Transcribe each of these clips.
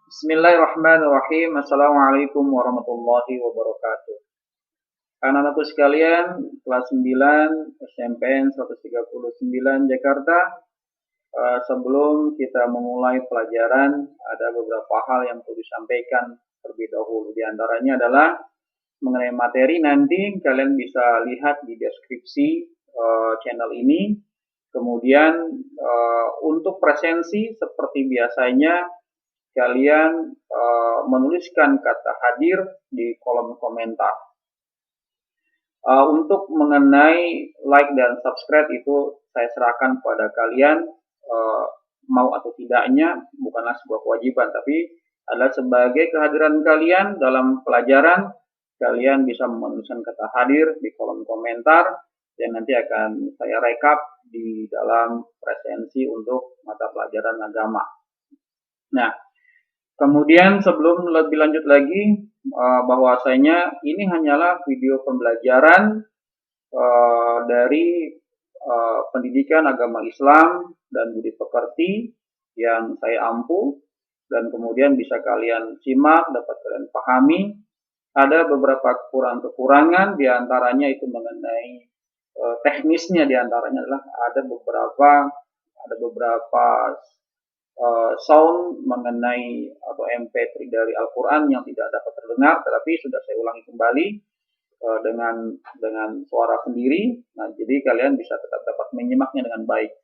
Bismillahirrahmanirrahim. Assalamualaikum warahmatullahi wabarakatuh. Anak-anakku sekalian, kelas 9 SMPN 139 Jakarta. Sebelum kita memulai pelajaran, ada beberapa hal yang perlu disampaikan terlebih dahulu. Di antaranya adalah mengenai materi, nanti kalian bisa lihat di deskripsi channel ini. Kemudian untuk presensi seperti biasanya kalian menuliskan kata hadir di kolom komentar. Untuk mengenai like dan subscribe itu saya serahkan pada kalian, mau atau tidaknya bukanlah sebuah kewajiban, tapi adalah sebagai kehadiran kalian dalam pelajaran. Kalian bisa menuliskan kata hadir di kolom komentar dan nanti akan saya rekap di dalam presensi untuk mata pelajaran agama. Nah, kemudian sebelum lebih lanjut lagi, bahwasanya ini hanyalah video pembelajaran dari pendidikan agama Islam dan budi pekerti yang saya ampu, dan kemudian bisa kalian simak, dapat kalian pahami. Ada beberapa kekurangan, diantaranya itu mengenai teknisnya, diantaranya adalah ada beberapa sound mengenai atau MP3 dari Al-Quran yang tidak dapat terdengar, tetapi sudah saya ulangi kembali dengan suara sendiri. Nah, jadi kalian bisa tetap dapat menyimaknya dengan baik.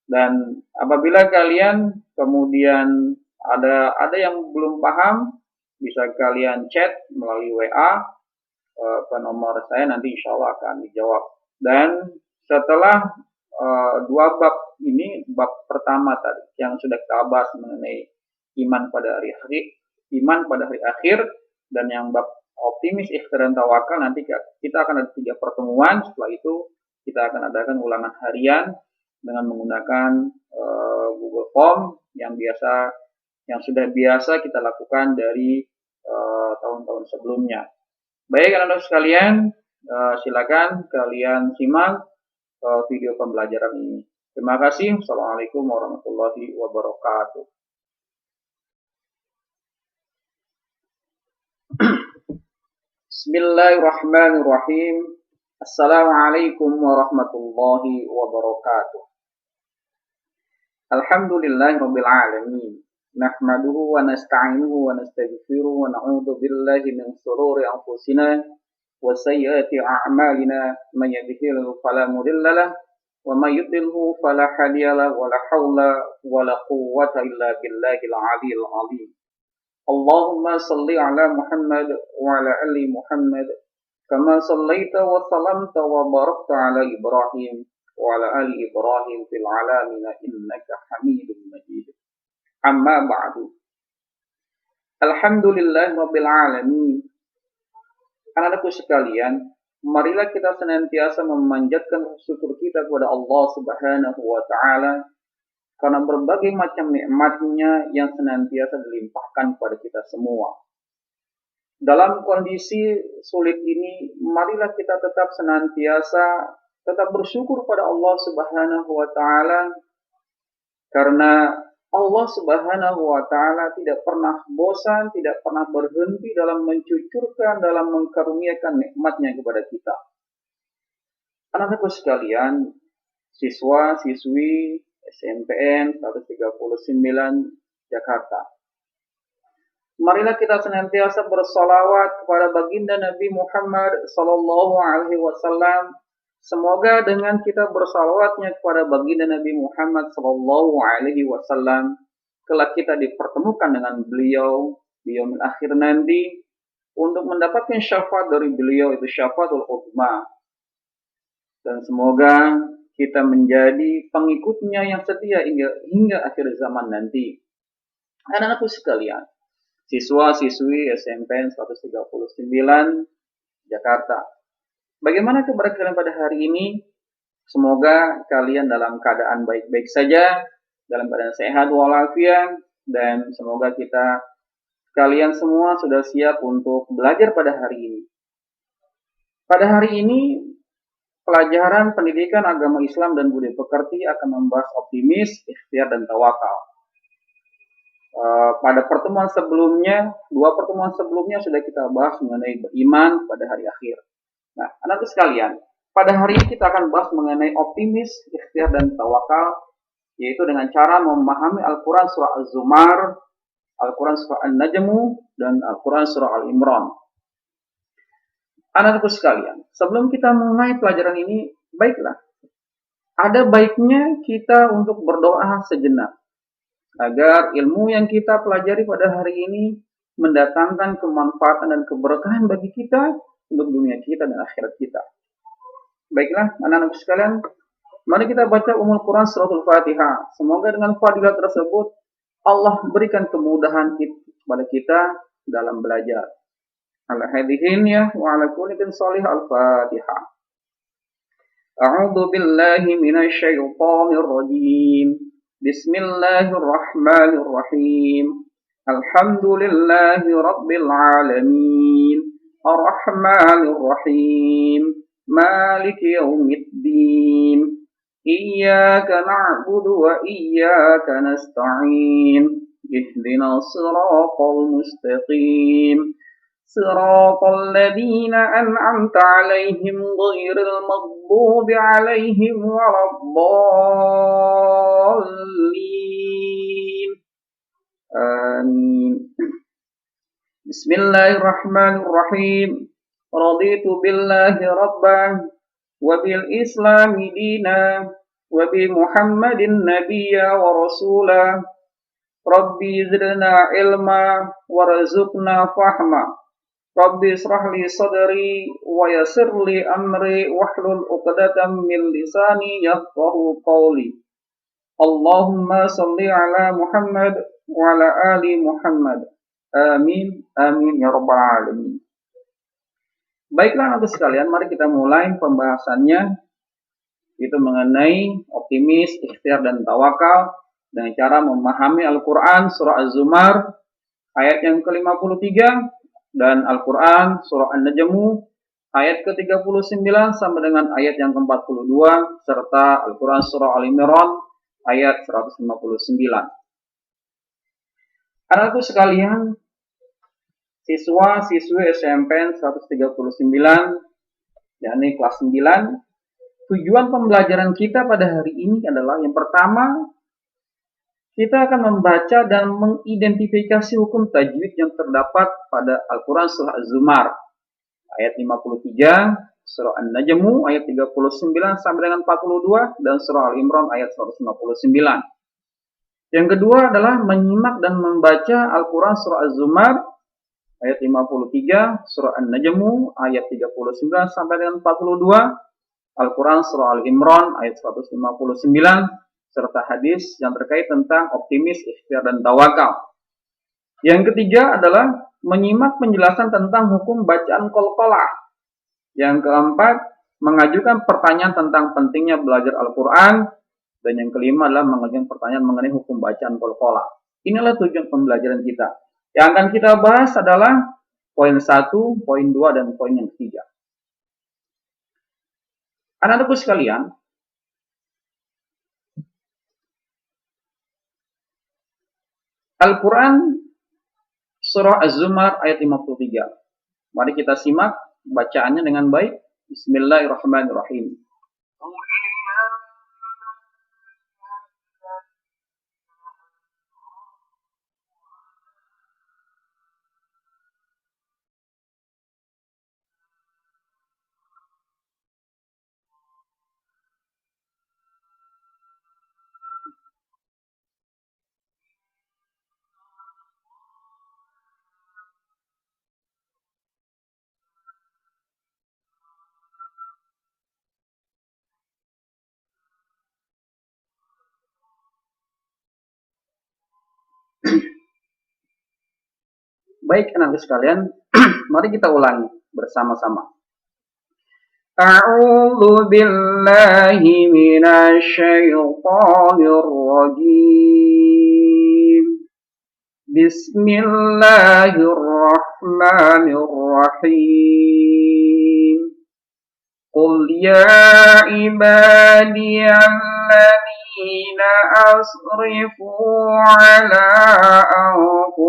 Dan apabila kalian kemudian ada yang belum paham, bisa kalian chat melalui WA ke nomor saya, nanti insya Allah akan dijawab. Dan setelah dua bab ini, bab pertama tadi yang sudah kita bahas mengenai iman pada hari akhir, dan yang bab optimis, ikhtiar dan tawakal, nanti kita akan ada 3 pertemuan. Setelah itu kita akan adakan ulangan harian dengan menggunakan Google Form yang sudah biasa kita lakukan dari tahun-tahun sebelumnya. Baik anak-anak sekalian, silakan kalian simak video pembelajaran ini. Terima kasih. Assalamualaikum warahmatullahi wabarakatuh. Bismillahirrahmanirrahim. Assalamualaikum warahmatullahi wabarakatuh. Alhamdulillahirabbil alamin. Nahmaduhu wa nasta'inuhu wa nastaghfiruhu wa na'udzu billahi min shururi anfusina wa sayyiati a'malina. May yahdihillahu fala mudilla lahu wa may yudlilhu fala hadiya lahu wa la haula wa la quwwata illa billahil aliyyil azim. Allahumma shalli ala Muhammad wa ala ali Muhammad kama shallaita wa salamta wa barakta ala Ibrahim wa ala ali Ibrahim fil alamin innaka Hamidum Majid. Amma ba'du. Alhamdulillahirabbil alamin. Anak-anakku sekalian, marilah kita senantiasa memanjatkan syukur kita kepada Allah Subhanahu wa taala karena berbagai macam nikmat-Nya yang senantiasa dilimpahkan kepada kita semua. Dalam kondisi sulit ini, marilah kita tetap bersyukur pada Allah Subhanahu wa taala, karena Allah Subhanahu wa taala tidak pernah bosan, tidak pernah berhenti dalam mencucurkan, dalam mengkaruniakan nikmat-Nya kepada kita. Anak-anakku sekalian, siswa-siswi SMPN 139 Jakarta, marilah kita senantiasa bersolawat kepada baginda Nabi Muhammad sallallahu alaihi wasallam. Semoga dengan kita bersalawatnya kepada baginda Nabi Muhammad sallallahu alaihi wasallam, kelak kita dipertemukan dengan beliau di yaumil akhir nanti untuk mendapatkan syafaat dari beliau, itu syafaatul uzma. Dan semoga kita menjadi pengikutnya yang setia hingga akhir zaman nanti. Anak-anakku sekalian, siswa-siswi SMPN 139 Jakarta, bagaimana kabar kalian pada hari ini? Semoga kalian dalam keadaan baik-baik saja, dalam keadaan sehat walafiat, dan semoga kalian semua sudah siap untuk belajar pada hari ini. Pada hari ini, pelajaran pendidikan agama Islam dan budi pekerti akan membahas optimis, ikhtiar dan tawakal. pada pertemuan sebelumnya, 2 pertemuan sebelumnya sudah kita bahas mengenai beriman pada hari akhir. Nah, anak-anak sekalian, pada hari ini kita akan bahas mengenai optimis, ikhtiar, dan tawakal, yaitu dengan cara memahami Al-Quran surah Az-Zumar, Al-Quran surah An-Najmu, dan Al-Quran surah Al-Imran. Anak-anakku sekalian, sebelum kita mulai pelajaran ini, baiklah, ada baiknya kita untuk berdoa sejenak, agar ilmu yang kita pelajari pada hari ini mendatangkan kemanfaatan dan keberkahan bagi kita untuk dunia kita dan akhirat kita. Baiklah, anak-anak sekalian, mari kita baca Ummul Quran Suratul Fatihah. Semoga dengan fadilah tersebut Allah berikan kemudahan kepada kita dalam belajar. Al-hadihin ya wa ala kulli bin salih al-Fatihah. A'udzu billahi minasy syaithanir rajim. Bismillahirrahmanirrahim. Alhamdulillahi rabbil alamin. Ar-Rahmanir Rahim. Maliki yaumiddin. Iyyaka na'budu wa iyyaka nasta'in. Ihdinas siratal mustaqim. Siratal ladzina an'amta 'alaihim ghairil maghdubi 'alaihim waladdallin. Amin. Bismillahirrahmanirrahim. Raditu billahi rabban wa bil islami dina wa bi Muhammadin nabiyya wa rasula. Rabbi zidna ilma warzuqna fahma. Rabbi israh li sadri wa yassir li amri wahlul 'uqdatam min lisani yafqahu qawli. Allahumma shalli ala Muhammad wa ala ali Muhammad. Amin amin ya rabbal alamin. Baiklah anak sekalian, mari kita mulai pembahasannya, itu mengenai optimis, ikhtiar, dan tawakal dengan cara memahami Al-Quran surah Az-Zumar ayat yang ke-53 dan Al-Quran surah An-Najmu ayat ke-39 sampai dengan ayat yang ke-42 serta Al-Quran surah Al-Imran ayat 159. Anakku sekalian, siswa-siswi SMPN 139, yakni kelas 9, tujuan pembelajaran kita pada hari ini adalah yang pertama, kita akan membaca dan mengidentifikasi hukum tajwid yang terdapat pada Al-Quran surah Az-Zumar ayat 53, surah An-Najmu ayat 39 sampai dengan 42, dan surah Al-Imran ayat 159. Yang kedua adalah menyimak dan membaca Al-Quran surah Az-Zumar ayat 53, surah An-Najmu ayat 39 sampai dengan 42, Al-Quran surah Al-Imran ayat 159, serta hadis yang terkait tentang optimis, ikhtiar, dan tawakal. Yang ketiga adalah menyimak penjelasan tentang hukum bacaan qalqalah. Yang keempat, mengajukan pertanyaan tentang pentingnya belajar Al-Quran. Dan yang kelima adalah mengajukan pertanyaan mengenai hukum bacaan qalqalah. Inilah tujuan pembelajaran kita. Yang akan kita bahas adalah poin 1, poin 2, dan poin yang ketiga. Anak-anakku sekalian, Al-Quran surah Az-Zumar ayat 53. Mari kita simak bacaannya dengan baik. Bismillahirrahmanirrahim. Baik anak-anak sekalian, mari kita ulangi bersama-sama. A'udzu billahi minasy syaithanir rajim. Bismillahirrahmanirrahim. Qul ya ibadiyalladzina asrifu ala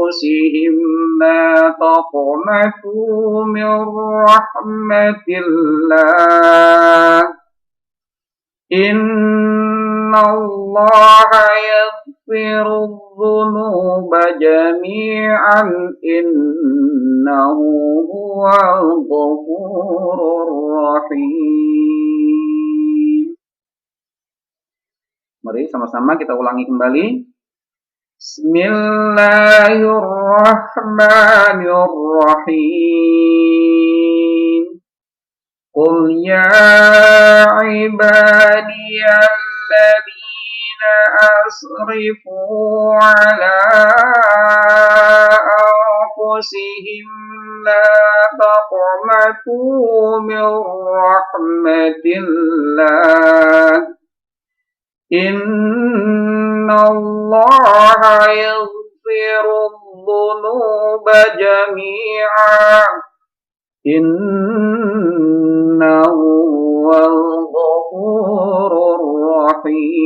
أنفسهم لا تقنطوا من رحمة الله إن الله يغفر الذنوب جميعا إنه هو الغفور الرحيم. Mari sama-sama kita ulangi kembali. Bismillahirrahmanirrahim. Qul ya ibadiyalladzina asrifu ala anfusihim la taqnatu min rahmatillah Innallaha yaghfirudz dzunuba jami'a Innahu huwal ghafurur rahim.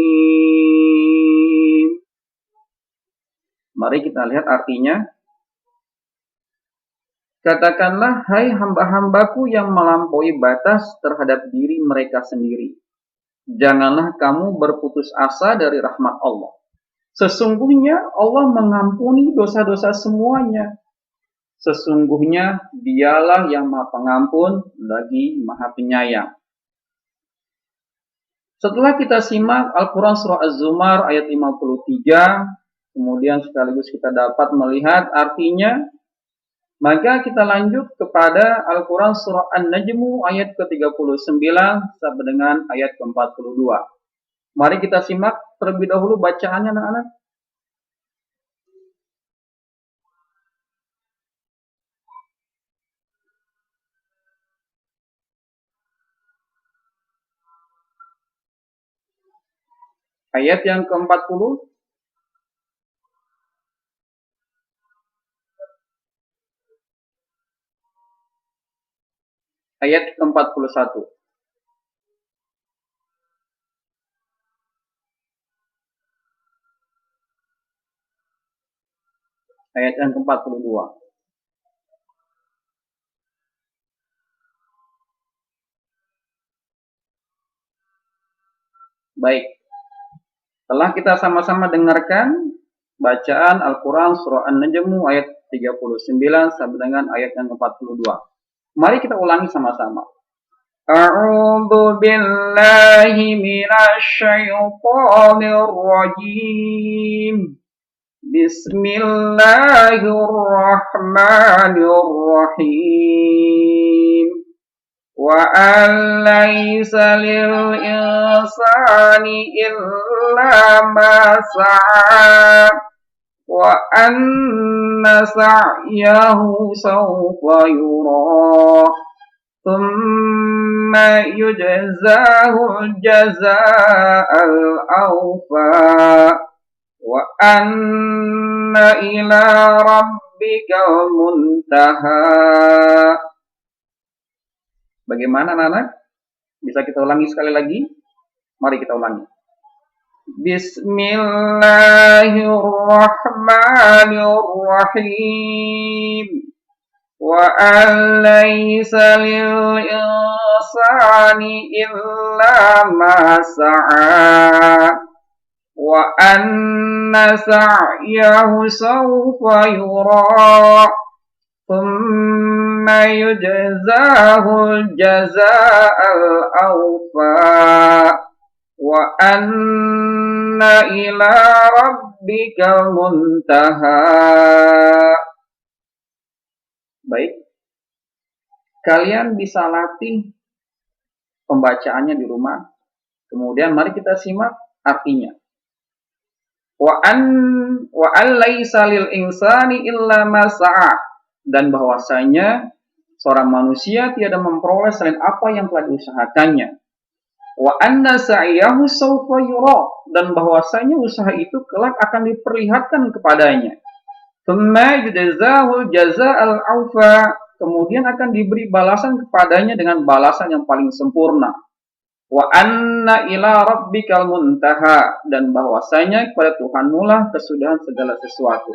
Mari kita lihat artinya. Katakanlah, hai hamba-hambaku yang melampaui batas terhadap diri mereka sendiri. Janganlah kamu berputus asa dari rahmat Allah. Sesungguhnya Allah mengampuni dosa-dosa semuanya. Sesungguhnya dialah yang maha pengampun lagi maha penyayang. Setelah kita simak Al-Quran Surah Az-Zumar ayat 53, kemudian sekaligus kita dapat melihat artinya, maka kita lanjut kepada Al-Quran Surah An-Najmu ayat ke-39 sampai dengan ayat ke-42. Mari kita simak terlebih dahulu bacaannya anak-anak. Ayat yang ke-40. Ayat ke-41. Ayat yang ke-42. Baik. Setelah kita sama-sama dengarkan bacaan Al-Quran Surah An-Najmu ayat 39 sampai dengan ayat yang ke-42. Mari kita ulangi sama-sama. A'udzu billahi minasy syaithanir rajim. Bismillahirrahmanirrahim. Wa an laysa lil insani illa ma sa'a wa anna sa'yahu sawfa yura thumma yujzahu jazaa'al awfa wa anna ila rabbikal muntaha. Bagaimana anak-anak? Bisa kita ulangi sekali lagi? Mari kita ulangi. Bismillahirrahmanirrahim. Wa an laysa lil insani illa ma sa'a wa anna sa'yahu sawfa yura thumma yujzahul jazaa'al awfa wa anna ila rabbikal muntaha. Baik, kalian bisa latih pembacaannya di rumah. Kemudian mari kita simak artinya. Wa an laysa lil insani illa ma sa'a. Dan bahwasanya seorang manusia tiada memperoleh selain apa yang telah diusahakannya. Wa anna sa'yahu sawfa yura. Dan bahwasanya usaha itu kelak akan diperlihatkan kepadanya. Thumma yujzahul jazaa'al awfa. Kemudian akan diberi balasan kepadanya dengan balasan yang paling sempurna. Wa anna ila rabbikal muntaha. Dan bahwasanya kepada Tuhanmu lah kesudahan segala sesuatu.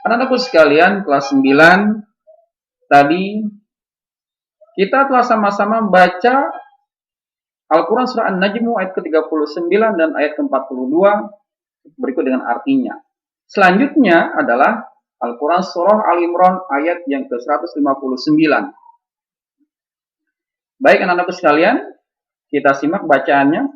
Anak-anakku sekalian, kelas 9 tadi kita telah sama-sama baca Al-Quran surah An-Najmu ayat ke-39 dan ayat ke-42 berikut dengan artinya. Selanjutnya adalah Al-Quran surah Al-Imran ayat yang ke-159. Baik anak-anakku sekalian, kita simak bacaannya.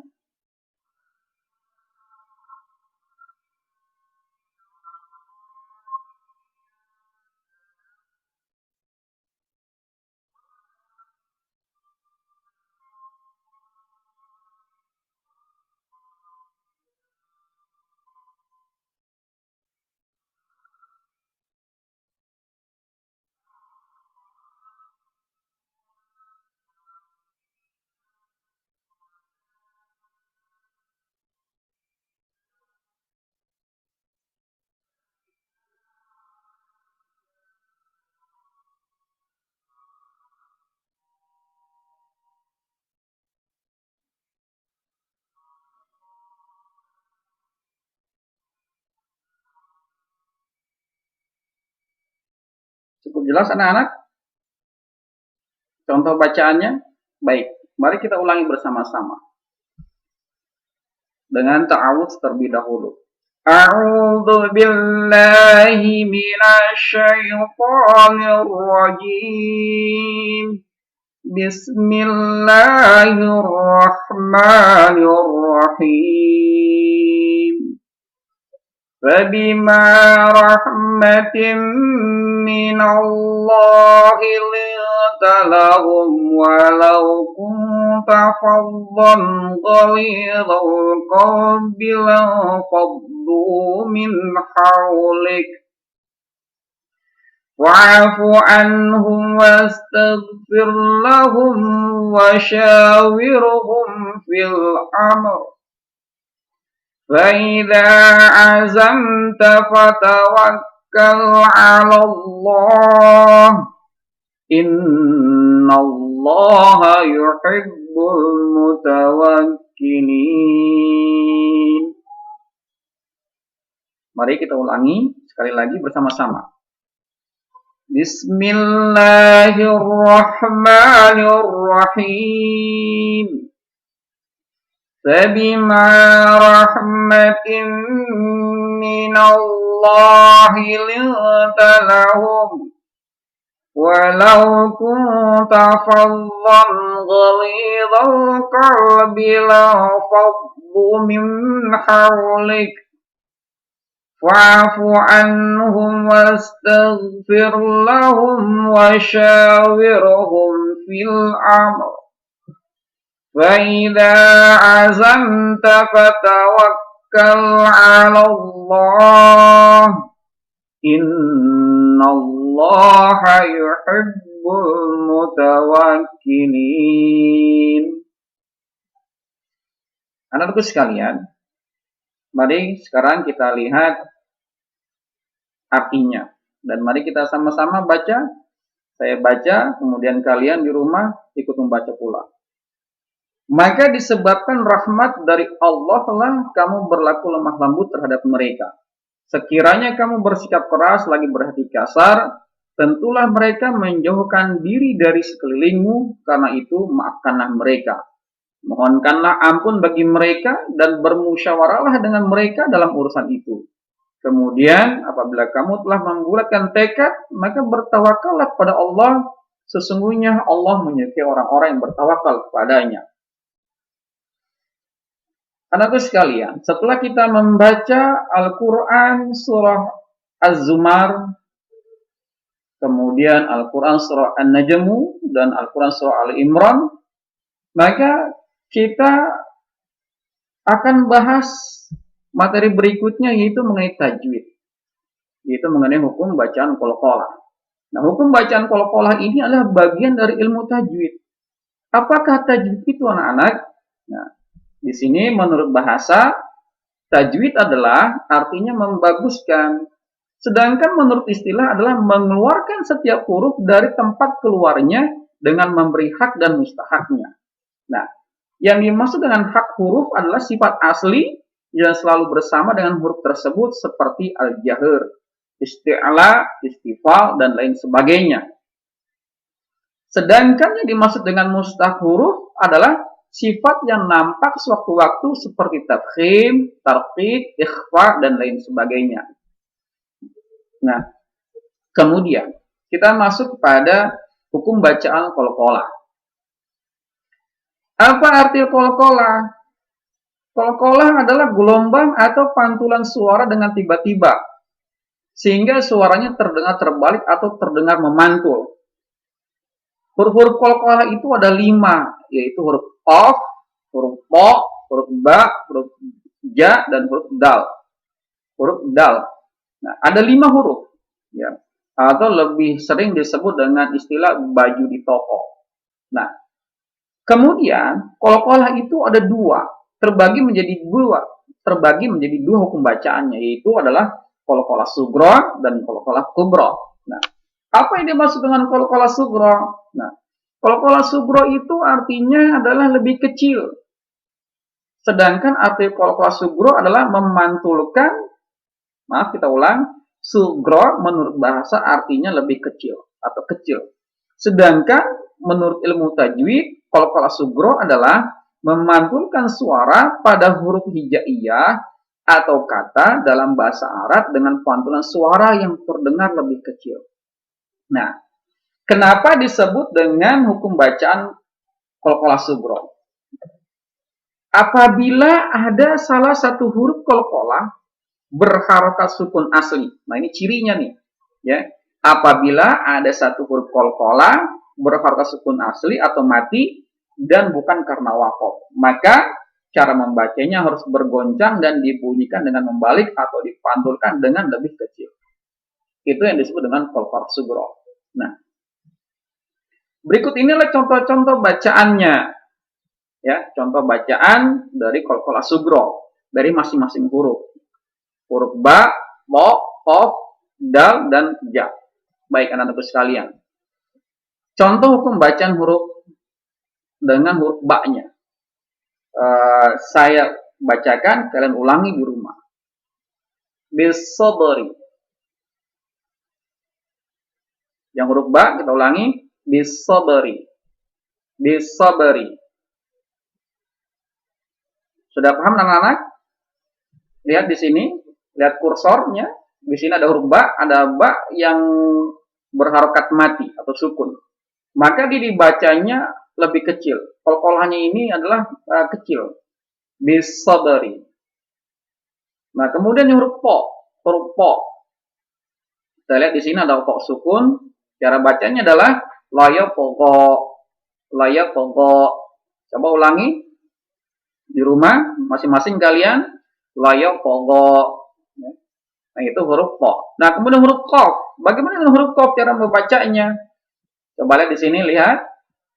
Cukup jelas anak-anak? Contoh bacaannya? Baik, mari kita ulangi bersama-sama. Dengan ta'awudz terlebih dahulu. A'udzu billahi minasy syaithanir rajim. Bismillahirrahmanirrahim. فبما رحمة من الله لنت لهم ولو كنت فظا غليظ القلب لانفضوا من حولك واعف عنهم واستغفر لهم وشاورهم في الأمر فإذا عزمت فتوكل على الله إن الله يحب المتوكلين. Mari kita ulangi sekali lagi bersama-sama. Bismillahirrahmanirrahim. فبما رحمة من الله لنت لهم ولو كنت فظا غليظ القلب لانفضوا من حولك فاعف عنهم واستغفر لهم وشاورهم في الأمر فإذا عزمت فتوكل على الله إن الله يحب المتوكلين. Anak-anakku sekalian, mari sekarang kita lihat artinya dan mari kita sama-sama baca. Saya baca, kemudian kalian di rumah ikut membaca pula. Maka disebabkan rahmat dari Allah lah kamu berlaku lemah lembut terhadap mereka. Sekiranya kamu bersikap keras lagi berhati kasar, tentulah mereka menjauhkan diri dari sekelilingmu, karena itu maafkanlah mereka. Mohonkanlah ampun bagi mereka dan bermusyawarahlah dengan mereka dalam urusan itu. Kemudian apabila kamu telah membulatkan tekad, maka bertawakallah kepada Allah. Sesungguhnya Allah menyukai orang-orang yang bertawakal kepadanya. Anakku sekalian, setelah kita membaca Al-Quran surah Az-Zumar, kemudian Al-Quran surah An-Najmu, dan Al-Quran surah Al-Imran, maka kita akan bahas materi berikutnya, yaitu mengenai tajwid, yaitu mengenai hukum bacaan qalqalah. Nah, hukum bacaan qalqalah ini adalah bagian dari ilmu tajwid. Apakah tajwid itu, anak-anak? Nah, di sini menurut bahasa, tajwid adalah artinya membaguskan. Sedangkan menurut istilah adalah mengeluarkan setiap huruf dari tempat keluarnya dengan memberi hak dan mustahaknya. Nah, yang dimaksud dengan hak huruf adalah sifat asli yang selalu bersama dengan huruf tersebut seperti al-jahr, isti'la, istifal, dan lain sebagainya. Sedangkan yang dimaksud dengan mustaq huruf adalah sifat yang nampak sewaktu-waktu seperti tafkhim, tarqiq, ikhfa, dan lain sebagainya. Nah, kemudian kita masuk pada hukum bacaan qalqalah. Apa arti qalqalah? Qalqalah adalah gelombang atau pantulan suara dengan tiba-tiba, sehingga suaranya terdengar terbalik atau terdengar memantul. Huruf-huruf qalqalah itu ada 5, yaitu huruf qaf, huruf po, huruf ba, huruf ja, dan huruf dal. Huruf dal. Nah, ada 5 huruf, ya, atau lebih sering disebut dengan istilah baju di toko. Nah, kemudian qalqalah itu ada 2, terbagi menjadi 2 hukum bacaannya, yaitu adalah qalqalah sughra dan qalqalah kubra. Nah, apa yang dimaksud dengan qalqalah sughra? Nah, qalqalah sughra itu artinya adalah lebih kecil. Sedangkan arti qalqalah sughra adalah memantulkan, kita ulang, sughra menurut bahasa artinya lebih kecil atau kecil. Sedangkan menurut ilmu tajwid, qalqalah sughra adalah memantulkan suara pada huruf hijaiyah atau kata dalam bahasa Arab dengan pantulan suara yang terdengar lebih kecil. Nah, kenapa disebut dengan hukum bacaan qalqalah sughra? Apabila ada salah satu huruf qalqalah berharokat sukun asli. Nah, ini cirinya nih, ya. Apabila ada satu huruf qalqalah berharokat sukun asli atau mati dan bukan karena waqaf, maka cara membacanya harus bergoncang dan dibunyikan dengan membalik atau dipantulkan dengan lebih kecil. Itu yang disebut dengan qalqalah sughra. Nah, berikut inilah contoh-contoh bacaannya, ya, contoh bacaan dari qalqalah sughra dari masing-masing huruf. Huruf ba, po, qaf, dal, dan ja. Baik anak-anakku sekalian. Contoh hukum bacaan huruf dengan huruf ba-nya. Saya bacakan, kalian ulangi di rumah. Bis-sabri. Yang huruf ba kita ulangi. Bis-sabri. Bis-sabri. Sudah paham anak-anak? Lihat di sini, lihat kursornya. Di sini ada huruf ba, ada ba yang berharokat mati atau sukun. Maka dibacanya lebih kecil. Qalqalahnya ini adalah kecil. Bis-sabri. Nah, kemudian huruf po, huruf po. Kita lihat di sini ada po sukun. Cara bacanya adalah laya pogo, laya pogo. Coba ulangi di rumah masing-masing kalian. Laya pogo. Nah, itu huruf po. Nah, kemudian huruf qaf. Bagaimana dengan huruf qaf cara membacanya? Coba lihat di sini, lihat.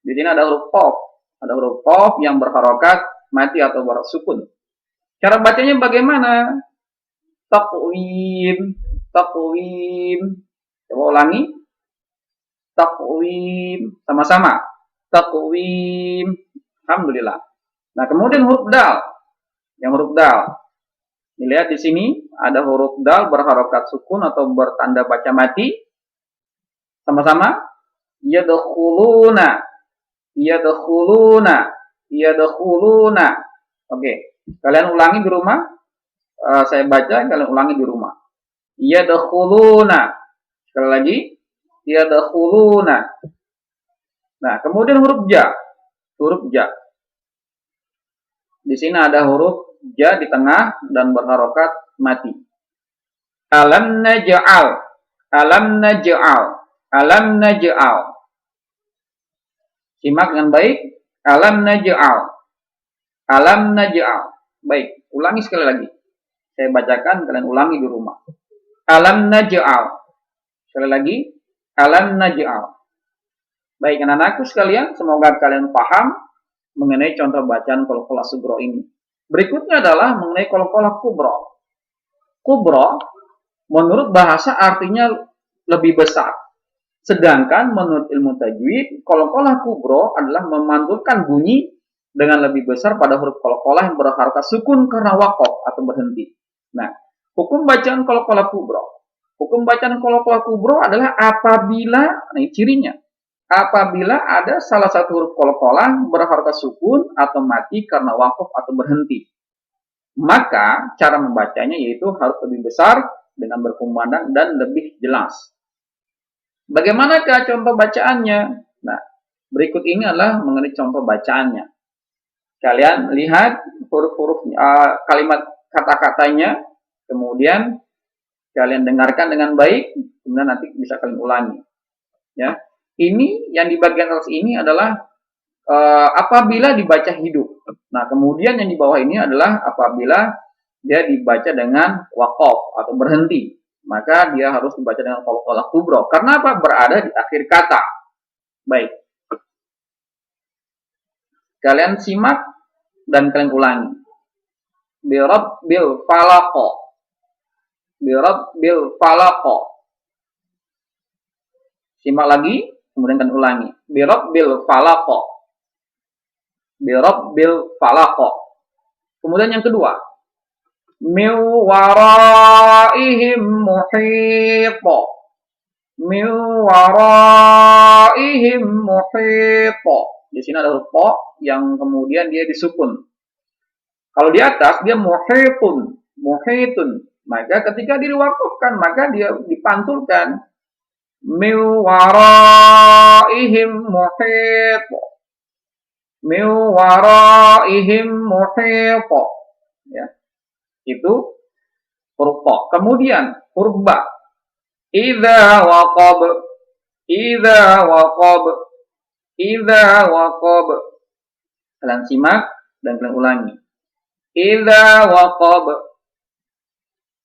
Di sini ada huruf qaf. Ada huruf qaf yang berharokat mati atau bersukun. Cara bacanya bagaimana? Taqwim, taqwim. Coba ulangi. Taqwim. Sama-sama. Taqwim. Alhamdulillah. Nah, kemudian huruf dal. Yang huruf dal. Dilihat di sini ada huruf dal berharokat sukun atau bertanda baca mati. Sama-sama. Yadkhuluna. Yadkhuluna. Yadkhuluna. Oke. Kalian ulangi di rumah. Saya baca, kalian ulangi di rumah. Yadkhuluna. Sekali lagi. Yadkhuluna. Nah, kemudian huruf ja. Huruf ja. Di sini ada huruf ja di tengah dan berharokat mati. Alam naj'al. Alam naj'al. Alam naj'al. Simak dengan baik. Alam naj'al. Alam naj'al. Baik, ulangi sekali lagi. Saya bacakan, kalian ulangi di rumah. Alam naj'al. Sekali lagi. Alam naj'al. Baik, anak-anakku sekalian, semoga kalian paham mengenai contoh bacaan qalqalah sughra ini. Berikutnya adalah mengenai qalqalah kubra. Kubra menurut bahasa artinya lebih besar. Sedangkan menurut ilmu tajwid, qalqalah kubra adalah memantulkan bunyi dengan lebih besar pada huruf qalqalah yang berharokat sukun karena waqaf atau berhenti. Nah, hukum bacaan qalqalah kubra. Hukum bacaan qalqalah kubro adalah apabila, ini cirinya, apabila ada salah satu huruf qalqalah berharokat sukun atau mati karena wakaf atau berhenti. Maka cara membacanya yaitu harus lebih besar dengan berkumandang dan lebih jelas. Bagaimanakah contoh bacaannya? Nah, berikut ini adalah mengenai contoh bacaannya. Kalian lihat huruf-huruf kalimat kata-katanya, kemudian kalian dengarkan dengan baik, kemudian nanti bisa kalian ulangi. Ya, ini yang di bagian atas ini adalah apabila dibaca hidup. Nah, kemudian yang di bawah ini adalah apabila dia dibaca dengan waqaf atau berhenti, maka dia harus dibaca dengan qalqalah kubro. Karena apa? Berada di akhir kata. Baik. Kalian simak dan kalian ulangi. Birabbil falaq. Birabbil falaq. Simak lagi, kemudian kalian ulangi. Birabbil falaq. Birabbil falaq. Kemudian yang kedua. Min waraihim muhit. Min waraihim muhit. Di sini ada huruf po yang kemudian dia disukun. Kalau di atas dia muhitun, muhitun. Maka ketika diwakafkan maka dia dipantulkan. Min waraihim muhit. Min waraihim muhit. Ya. Itu huruf po. Kemudian huruf ba. Idza waqab. Idza waqab. Idza waqab. Kalian simak dan kalian ulangi. Idza waqab.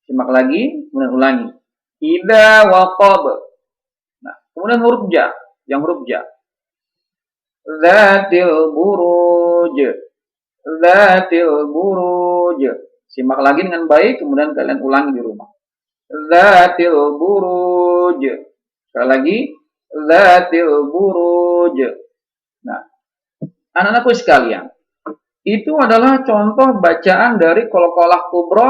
Simak lagi, kemudian ulangi. Idza waqab. Nah, kemudian huruf ja, yang huruf ja. Dzatil buruj. Dzatil buruj. Simak lagi dengan baik, kemudian kalian ulangi di rumah. Dzatil buruj. Sekali lagi. Dzatil buruj. Nah, anak-anakku sekalian, itu adalah contoh bacaan dari qalqalah kubro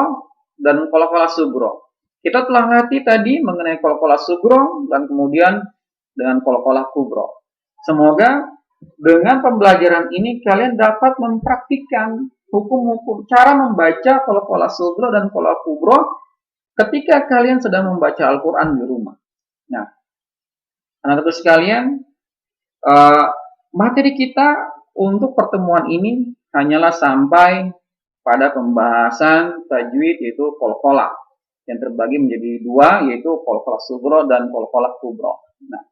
dan qalqalah sugro. Kita telah latih tadi mengenai qalqalah sugro dan kemudian dengan qalqalah kubro. Semoga dengan pembelajaran ini kalian dapat mempraktikkan hukum-hukum cara membaca qalqalah sugro dan qalqalah kubro ketika kalian sedang membaca Al-Quran di rumah. Nah, anak-anak sekalian, materi kita untuk pertemuan ini hanyalah sampai pada pembahasan tajwid yaitu qalqalah yang terbagi menjadi dua yaitu qalqalah sugro dan qalqalah kubro. Nah,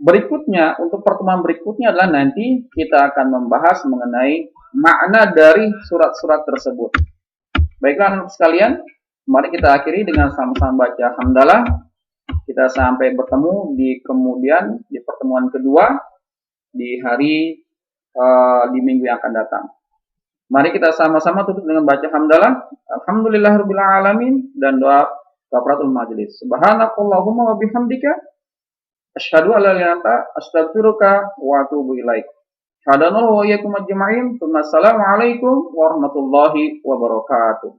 berikutnya untuk pertemuan berikutnya adalah nanti kita akan membahas mengenai makna dari surat-surat tersebut. Baiklah anak-anak sekalian, mari kita akhiri dengan sama-sama baca hamdalah. Kita sampai bertemu di kemudian di pertemuan kedua di hari di minggu yang akan datang. Mari kita sama-sama tutup dengan baca hamdalah. Alhamdulillahirabbil alamin dan doa kafaratul majelis. Subhanakallahumma wa bihamdika asyhadu an la ilaha illa anta astaghfiruka wa atubu ilaik. Hadanallahu wa iyyakum ajma'in. Assalamualaikum warahmatullahi wabarakatuh.